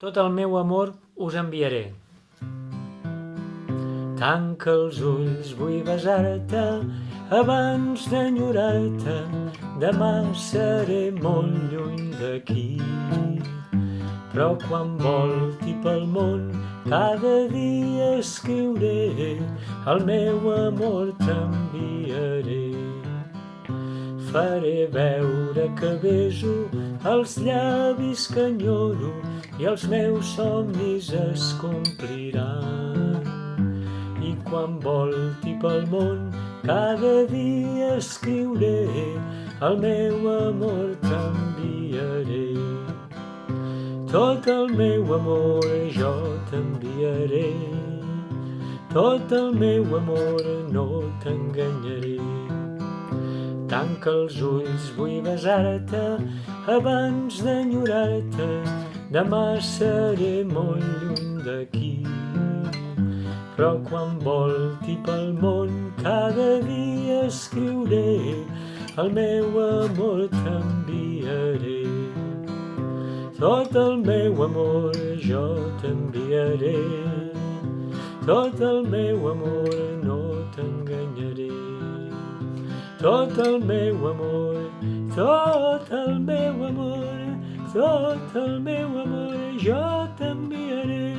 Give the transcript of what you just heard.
Tot el meu amor us enviaré. Tanca els ulls, vull besar-te abans d'enyorar-te. Demà seré molt lluny d'aquí. Però quan volti pel món, cada dia escriuré, el meu amor t'enviaré. Faré veure que beso els llavis que enyoro i els meus somnis es compliran. I quan volti pel món, cada dia escriuré, el meu amor t'enviaré. Tot el meu amor jo t'enviaré, tot el meu amor no t'enganyaré. Tanca els ulls, vull besar-te abans d'enyorar-te. Demà seré molt lluny d'aquí. Però quan volti pel món, cada dia escriuré, el meu amor t'enviaré. Tot el meu amor jo t'enviaré, tot el meu amor no t'enganyaré. Tot el meu amor, tot el meu amor, tot el meu amor jo t'enviaré.